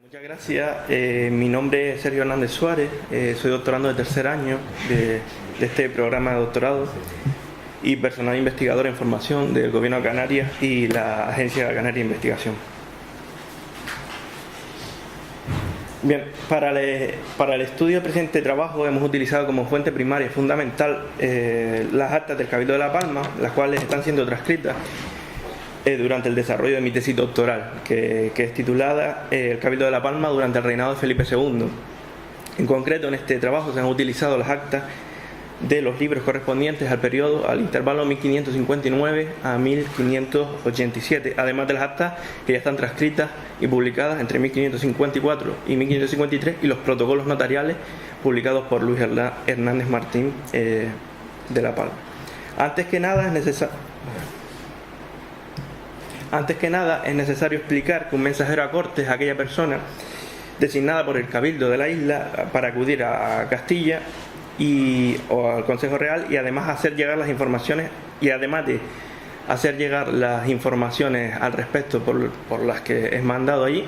Muchas gracias. Mi nombre es Sergio Hernández Suárez, soy doctorando de tercer año de este programa de doctorado y personal investigador en formación del Gobierno de Canarias y la Agencia Canaria de Investigación. Bien, para el estudio del presente trabajo hemos utilizado como fuente primaria fundamental las actas del Cabildo de La Palma, las cuales están siendo transcritas durante el desarrollo de mi tesis doctoral, que es titulada El Cabildo de La Palma durante el reinado de Felipe II. En concreto, en este trabajo se han utilizado las actas de los libros correspondientes al periodo, al intervalo 1559 a 1587, además de las actas que ya están transcritas y publicadas entre 1554 y 1553 y los protocolos notariales publicados por Luis Hernández Martín de La Palma. Antes que nada es necesario explicar que un mensajero a Cortes es aquella persona designada por el Cabildo de la isla para acudir a Castilla o al Consejo Real y además hacer llegar las informaciones al respecto por las que es mandado allí.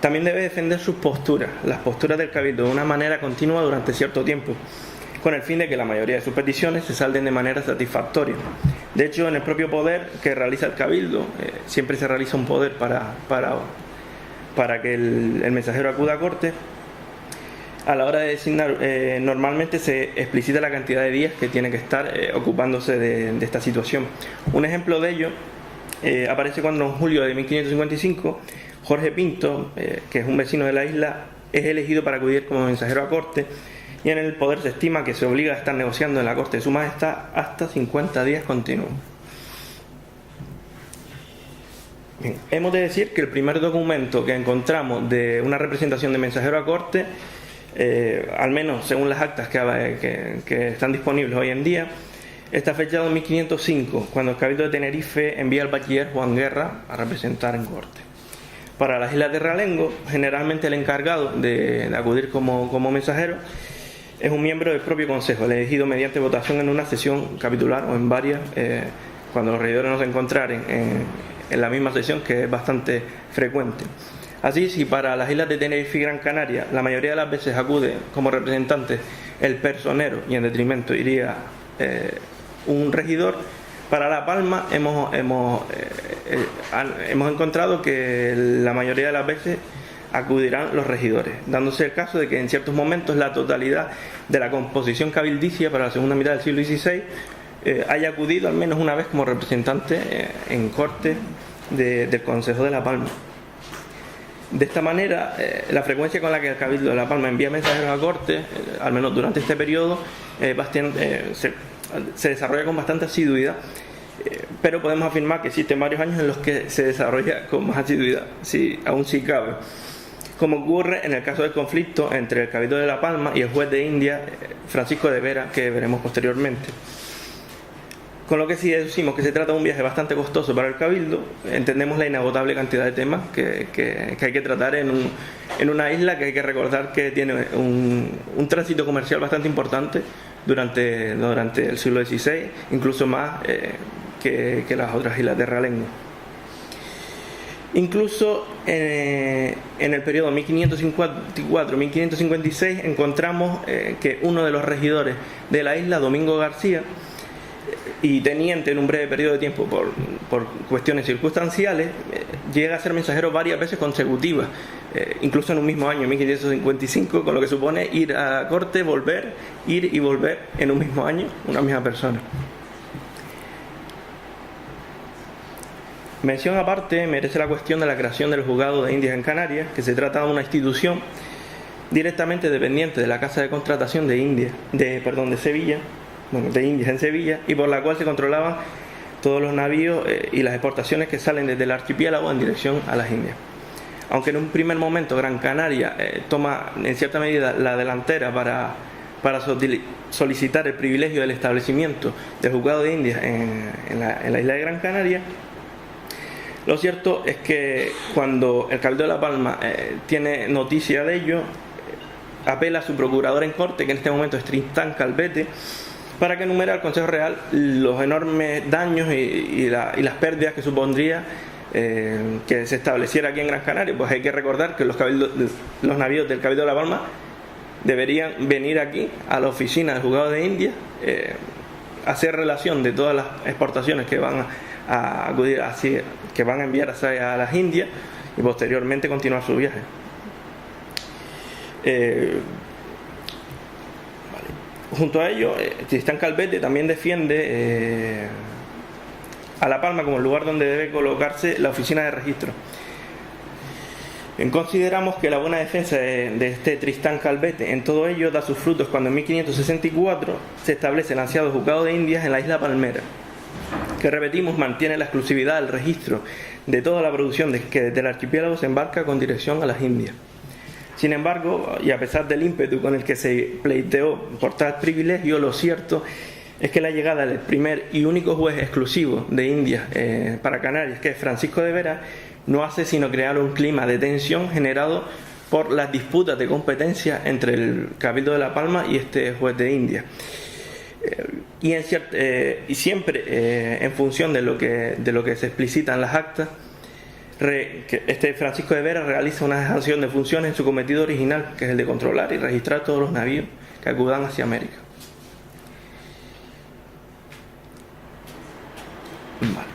También debe defender sus posturas, las posturas del Cabildo, de una manera continua durante cierto tiempo, con el fin de que la mayoría de sus peticiones se salden de manera satisfactoria. De hecho, en el propio poder que realiza el Cabildo, siempre se realiza un poder para que el mensajero acuda a Cortes. A la hora de designar, normalmente se explicita la cantidad de días que tiene que estar ocupándose de esta situación. Un ejemplo de ello aparece cuando en julio de 1555 Jorge Pinto, que es un vecino de la isla, es elegido para acudir como mensajero a Cortes, y en el poder se estima que se obliga a estar negociando en la corte de su majestad hasta 50 días continuos. Bien, hemos de decir que el primer documento que encontramos de una representación de mensajero a corte, al menos según las actas que están disponibles hoy en día, está fechado en 1505, cuando el Cabildo de Tenerife envía al bachiller Juan Guerra a representar en corte. Para las islas de Realengo, generalmente el encargado de acudir como mensajero es un miembro del propio Consejo, elegido mediante votación en una sesión capitular o en varias, cuando los regidores no se encontraren en la misma sesión, que es bastante frecuente. Así, si para las islas de Tenerife y Gran Canaria la mayoría de las veces acude como representante el personero y en detrimento iría un regidor, para La Palma hemos encontrado que la mayoría de las veces acudirán los regidores, dándose el caso de que en ciertos momentos la totalidad de la composición cabildicia para la segunda mitad del siglo XVI haya acudido al menos una vez como representante en corte del Consejo de La Palma. De esta manera, la frecuencia con la que el Cabildo de La Palma envía mensajeros a corte, al menos durante este periodo, se desarrolla con bastante asiduidad, pero podemos afirmar que existen varios años en los que se desarrolla con más asiduidad, aún si cabe, como ocurre en el caso del conflicto entre el Cabildo de La Palma y el juez de India, Francisco de Vera, que veremos posteriormente. Con lo que sí decimos que se trata de un viaje bastante costoso para el Cabildo, entendemos la inagotable cantidad de temas que hay que tratar en una isla que hay que recordar que tiene un tránsito comercial bastante importante durante el siglo XVI, incluso más que las otras islas de Realengo. Incluso en el periodo 1554-1556 encontramos que uno de los regidores de la isla, Domingo García, y teniente en un breve periodo de tiempo por cuestiones circunstanciales, llega a ser mensajero varias veces consecutivas, incluso en un mismo año, 1555, con lo que supone ir a corte, ir y volver en un mismo año, una misma persona. Mención aparte merece la cuestión de la creación del Juzgado de Indias en Canarias, que se trata de una institución directamente dependiente de la Casa de Contratación de Indias en Sevilla, y por la cual se controlaban todos los navíos y las exportaciones que salen desde el archipiélago en dirección a las Indias. Aunque en un primer momento Gran Canaria toma en cierta medida la delantera para solicitar el privilegio del establecimiento del Juzgado de Indias en la isla de Gran Canaria, lo cierto es que cuando el Cabildo de La Palma tiene noticia de ello, apela a su procurador en corte, que en este momento es Tristán Calvete, para que enumere al Consejo Real los enormes daños y las pérdidas que supondría que se estableciera aquí en Gran Canaria, pues hay que recordar que los navíos del Cabildo de La Palma deberían venir aquí a la oficina del Juzgado de Indias, hacer relación de todas las exportaciones que van a acudir que van a enviar a las Indias y posteriormente continuar su viaje. Junto a ello, Tristán Calvete también defiende a La Palma como el lugar donde debe colocarse la oficina de registro. Consideramos que la buena defensa de este Tristán Calvete en todo ello da sus frutos cuando en 1564 se establece el ansiado Juzgado de Indias en la isla Palmera, que, repetimos, mantiene la exclusividad del registro de toda la producción que desde el archipiélago se embarca con dirección a las Indias. Sin embargo, y a pesar del ímpetu con el que se pleiteó por tal privilegio, lo cierto es que la llegada del primer y único juez exclusivo de Indias para Canarias, que es Francisco de Vera, no hace sino crear un clima de tensión generado por las disputas de competencia entre el Cabildo de La Palma y este juez de Indias. Y siempre en función de lo que se explicita en las actas, que este Francisco de Vera realiza una dejación de funciones en su cometido original, que es el de controlar y registrar todos los navíos que acudan hacia América. Vale.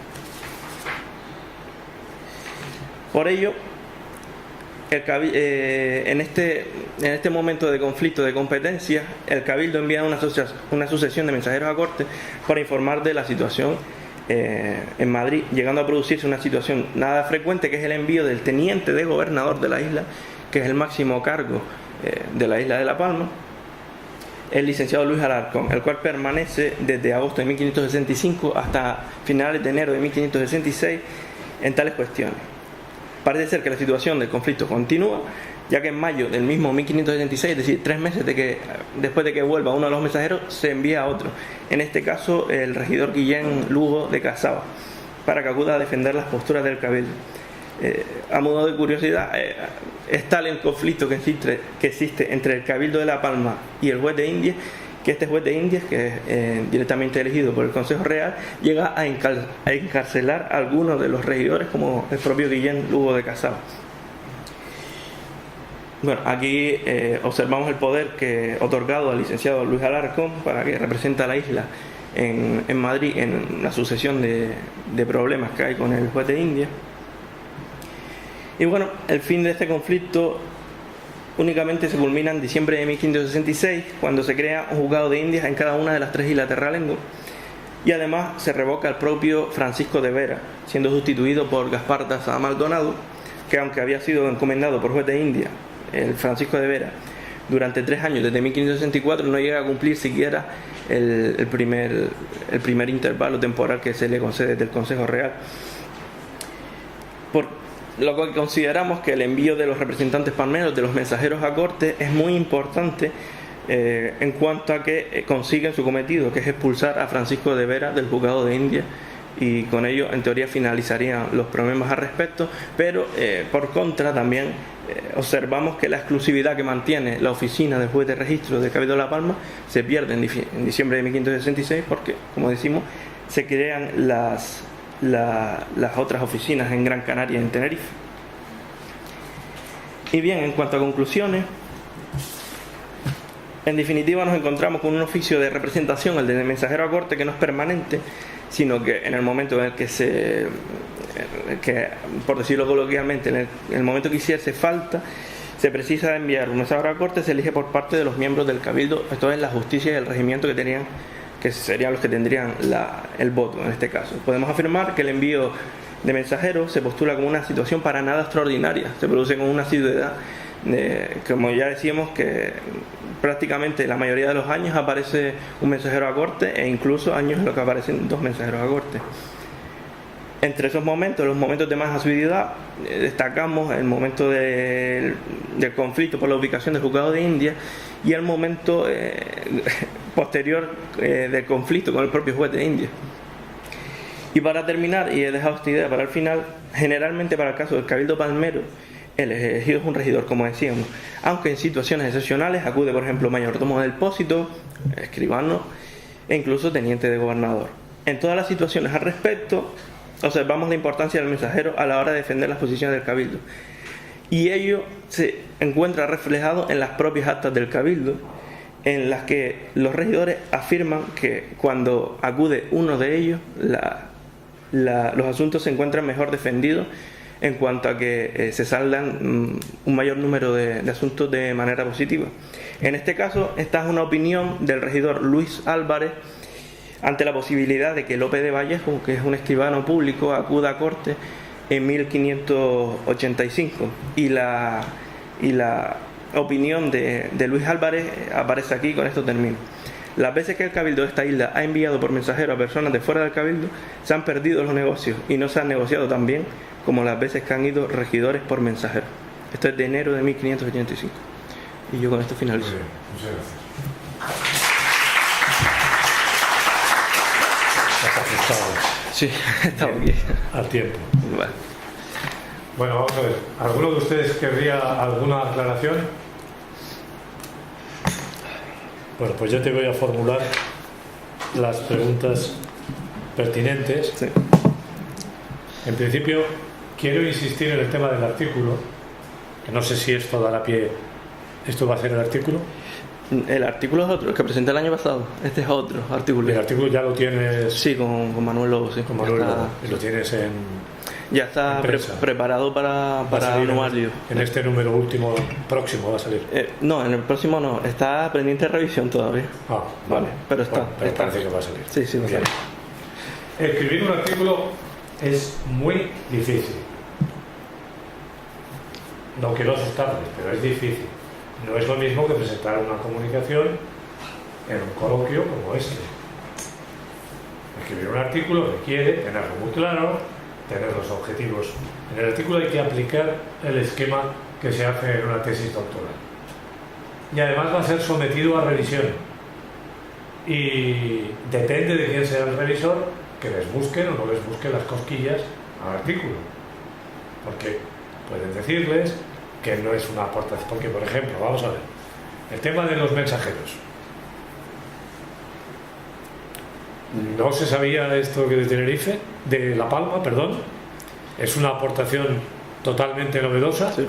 Por ello, en este momento de conflicto de competencia, el Cabildo envía una sucesión de mensajeros a corte para informar de la situación en Madrid, llegando a producirse una situación nada frecuente, que es el envío del teniente de gobernador de la isla, que es el máximo cargo de la isla de La Palma, el licenciado Luis Alarcón, el cual permanece desde agosto de 1565 hasta finales de enero de 1566 en tales cuestiones. Parece ser que la situación del conflicto continúa, ya que en mayo del mismo 1576, es decir, 3 meses después de que vuelva uno de los mensajeros, se envía a otro, en este caso el regidor Guillén Lugo de Casaba, para que acuda a defender las posturas del Cabildo. A modo de curiosidad, es tal el conflicto que existe entre el Cabildo de La Palma y el juez de Indias, que este juez de Indias, que es directamente elegido por el Consejo Real, llega a encarcelar a algunos de los regidores, como el propio Guillén Lugo de Casaba. Bueno, aquí observamos el poder otorgado al licenciado Luis Alarcón para que represente a la isla en Madrid en la sucesión de problemas que hay con el juez de Indias. Y bueno, el fin de este conflicto únicamente se culmina en diciembre de 1566, cuando se crea un juzgado de Indias en cada una de las 3 islas de Terralengo, y además se revoca al propio Francisco de Vera, siendo sustituido por Gaspar Daza Maldonado, que aunque había sido encomendado por juez de Indias, el Francisco de Vera, durante 3 años, desde 1564, no llega a cumplir siquiera el primer intervalo temporal que se le concede del Consejo Real. Por lo que consideramos que el envío de los representantes palmeros, de los mensajeros a corte, es muy importante en cuanto a que consiguen su cometido, que es expulsar a Francisco de Vera del Juzgado de Indias, y con ello en teoría finalizarían los problemas al respecto, pero por contra también observamos que la exclusividad que mantiene la oficina del juez de registro de Cabildo de La Palma se pierde en diciembre de 1566, porque, como decimos, se crean las otras oficinas en Gran Canaria y en Tenerife. Y bien, en cuanto a conclusiones, en definitiva nos encontramos con un oficio de representación, el de mensajero a corte, que no es permanente, sino que en el momento en el que por decirlo coloquialmente, en el momento que hiciese falta, se precisa enviar un mensajero a corte, se elige por parte de los miembros del Cabildo, esto es la justicia y el regimiento que serían los que tendrían el voto en este caso. Podemos afirmar que el envío de mensajeros se postula como una situación para nada extraordinaria, se produce con una asiduidad, como ya decíamos, que prácticamente la mayoría de los años aparece un mensajero a corte, e incluso años en los que aparecen 2 mensajeros a corte. Entre esos momentos, los momentos de más asiduidad, destacamos el momento del conflicto por la ubicación del Juzgado de Indias y el momento posterior del conflicto con el propio juez de Indias. Y para terminar, y he dejado esta idea para el final, generalmente para el caso del Cabildo Palmero, el elegido es un regidor, como decíamos, aunque en situaciones excepcionales acude, por ejemplo, mayordomo del pósito, escribano e incluso teniente de gobernador. En todas las situaciones al respecto, observamos la importancia del mensajero a la hora de defender las posiciones del Cabildo. Y ello se encuentra reflejado en las propias actas del Cabildo, en las que los regidores afirman que cuando acude uno de ellos, los asuntos se encuentran mejor defendidos en cuanto a que se saldan un mayor número de asuntos de manera positiva. En este caso, esta es una opinión del regidor Luis Álvarez ante la posibilidad de que Lope de Vallejo, que es un escribano público, acuda a corte en 1585. Y la opinión de Luis Álvarez aparece aquí, con esto termino. Las veces que el Cabildo de esta isla ha enviado por mensajero a personas de fuera del Cabildo, se han perdido los negocios y no se han negociado tan bien como las veces que han ido regidores por mensajero. Esto es de enero de 1585. Y yo con esto finalizo. Muy bien, muchas gracias. Estás ajustado. Sí, estaba aquí. Al tiempo. Vale. Bueno, vamos a ver. ¿Alguno de ustedes querría alguna aclaración? Bueno, pues yo te voy a formular las preguntas pertinentes. Sí. En principio, quiero insistir en el tema del artículo, que no sé si esto dará pie. ¿Esto va a ser el artículo? El artículo es otro, el que presenté el año pasado. Este es otro artículo. El artículo ya lo tienes. Sí, con Manuel Lobo, sí. Con Manuel Lobo, y lo tienes ya está preparado para anuario. En este número último, próximo va a salir. No, en el próximo no. Está pendiente de revisión todavía. Ah, vale. Pero está. Bueno, pero está. parece que va a salir. Sí, sí, va a salir. Escribir un artículo es muy difícil. No quiero asustarles, pero es difícil. No es lo mismo que presentar una comunicación en un coloquio como este. Escribir un artículo requiere tenerlo muy claro, tener los objetivos. En el artículo hay que aplicar el esquema que se hace en una tesis doctoral. Y además va a ser sometido a revisión. Y depende de quién sea el revisor, que les busquen o no les busquen las cosquillas al artículo. Porque pueden decirles que no es una aportación. Porque, por ejemplo, vamos a ver, el tema de los mensajeros. No se sabía esto que de Tenerife, de La Palma, perdón. Es una aportación totalmente novedosa. Sí.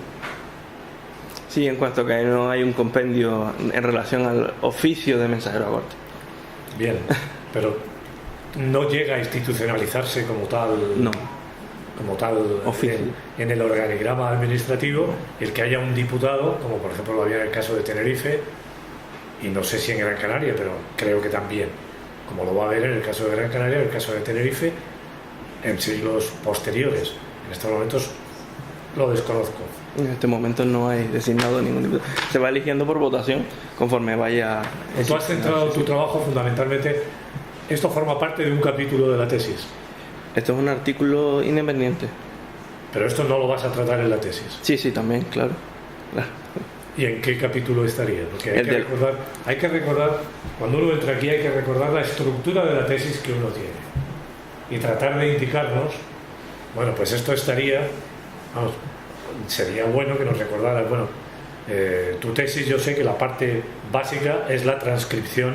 Sí, en cuanto a que no hay un compendio en relación al oficio de mensajero a corte. Bien, pero no llega a institucionalizarse como tal. No. Como tal en el organigrama administrativo, el que haya un diputado, como por ejemplo lo había en el caso de Tenerife, y no sé si en Gran Canaria, pero creo que también, como lo va a haber en el caso de Gran Canaria, en el caso de Tenerife, en siglos posteriores. En estos momentos lo desconozco. En este momento no hay designado ningún diputado. Se va eligiendo por votación conforme vaya. Tú has centrado tu trabajo fundamentalmente. Esto forma parte de un capítulo de la tesis. Esto es un artículo independiente. Pero esto no lo vas a tratar en la tesis. Sí, sí, también, claro. ¿Y en qué capítulo estaría? Porque hay que recordar, cuando uno entra aquí hay que recordar la estructura de la tesis que uno tiene. Y tratar de indicarnos, bueno, pues esto estaría, vamos, sería bueno que nos recordaras, bueno, tu tesis, yo sé que la parte básica es la transcripción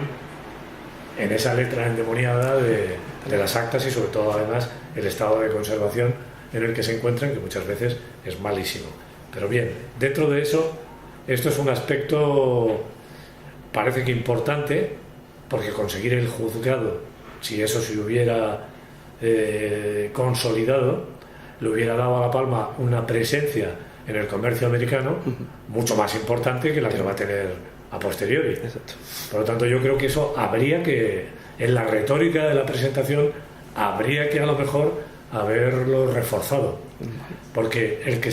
en esa letra endemoniada de las actas y sobre todo además el estado de conservación en el que se encuentran, que muchas veces es malísimo. Pero bien, dentro de eso, esto es un aspecto parece que importante, porque conseguir el juzgado, si eso se hubiera consolidado, le hubiera dado a La Palma una presencia en el comercio americano mucho más importante que la que va a tener a posteriori. Exacto. Por lo tanto, yo creo que eso habría que, en la retórica de la presentación, habría que a lo mejor haberlo reforzado. Porque el que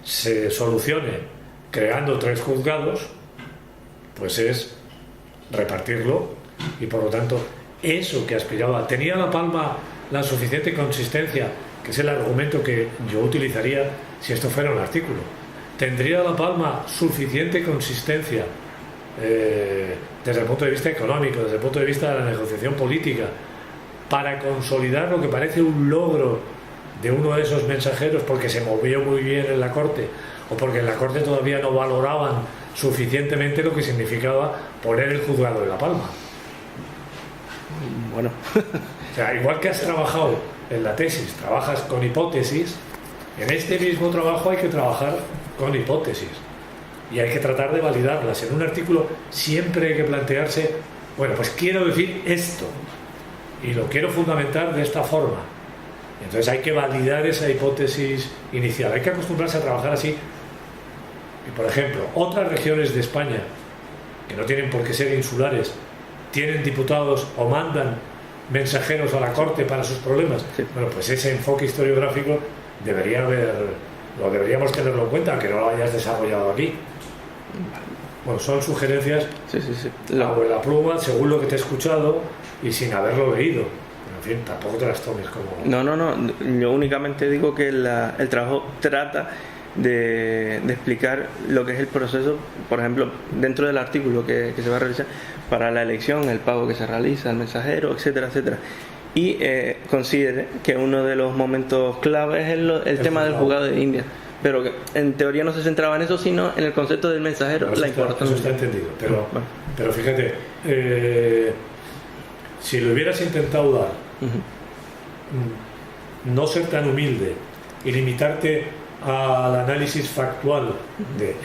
se solucione creando 3 juzgados, pues es repartirlo, y por lo tanto, eso que aspiraba, ¿tenía La Palma la suficiente consistencia? Que es el argumento que yo utilizaría si esto fuera un artículo. ¿Tendría La Palma suficiente consistencia desde el punto de vista económico, desde el punto de vista de la negociación política, para consolidar lo que parece un logro de uno de esos mensajeros porque se movió muy bien en la corte, o porque en la corte todavía no valoraban suficientemente lo que significaba poner el juzgado de La Palma? Bueno. O sea, igual que has trabajado en la tesis trabajas con hipótesis, en este mismo trabajo hay que trabajar con hipótesis y hay que tratar de validarlas. En un artículo siempre hay que plantearse, bueno, pues quiero decir esto y lo quiero fundamentar de esta forma. Entonces hay que validar esa hipótesis inicial, hay que acostumbrarse a trabajar así. Y por ejemplo, otras regiones de España, que no tienen por qué ser insulares, tienen diputados o mandan mensajeros a la corte para sus problemas. Sí. Bueno, pues ese enfoque historiográfico lo deberíamos tenerlo en cuenta, aunque no lo hayas desarrollado aquí. Bueno, son sugerencias a la pluma, según lo que te he escuchado y sin haberlo leído. En fin, tampoco te las tomes como... No. Yo únicamente digo que el trabajo trata de explicar lo que es el proceso, por ejemplo, dentro del artículo que se va a realizar para la elección, el pago que se realiza, el mensajero, etcétera, etcétera. Y considere que uno de los momentos clave es el tema del juzgado de India. Pero que en teoría no se centraba en eso, sino en el concepto del mensajero, la importancia. Eso está entendido, pero fíjate, si lo hubieras intentado dar, no ser tan humilde y limitarte al análisis factual de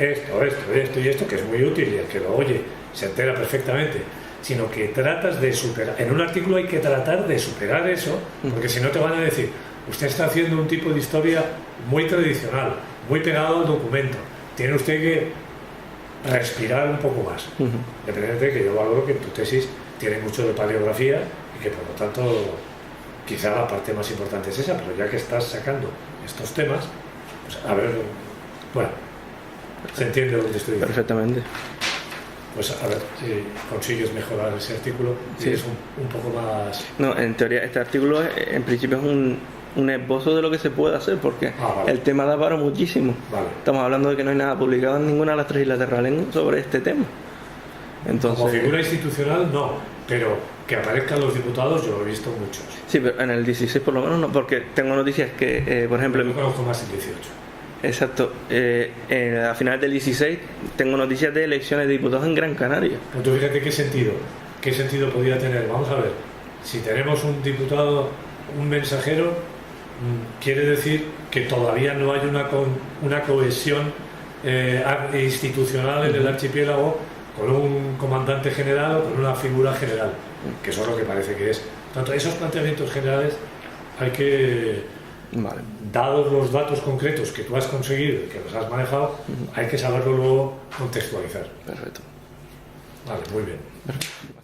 esto y esto, que es muy útil y el que lo oye se entera perfectamente, sino que tratas de superar. En un artículo hay que tratar de superar eso, porque si no te van a decir, usted está haciendo un tipo de historia muy tradicional, muy pegado al documento, tiene usted que respirar un poco más. Dependiente de que yo valoro que en tu tesis tiene mucho de paleografía y que por lo tanto quizá la parte más importante es esa, pero ya que estás sacando estos temas, pues a ver, bueno, se entiende lo que te estoy diciendo. Perfectamente. Pues a ver si consigues mejorar ese artículo y es un poco más... No, en teoría este artículo en principio es un esbozo de lo que se puede hacer, porque vale. El tema da para muchísimo. Vale. Estamos hablando de que no hay nada publicado en ninguna de las tres islas terrales sobre este tema. Entonces, como figura institucional no, pero que aparezcan los diputados yo lo he visto muchos. Sí, pero en el 16 por lo menos no, porque tengo noticias que, por ejemplo... Yo conozco más el 18. Exacto. A finales del 16 tengo noticias de elecciones de diputados en Gran Canaria. Pero tú fíjate qué sentido podría tener. Vamos a ver, si tenemos un diputado, un mensajero, quiere decir que todavía no hay una cohesión institucional en el archipiélago con un comandante general o con una figura general, que eso es lo que parece que es. Tanto esos planteamientos generales hay que... Vale. Dados los datos concretos que tú has conseguido y que los has manejado, hay que saberlo luego contextualizar. Perfecto. Vale, muy bien. Perfecto.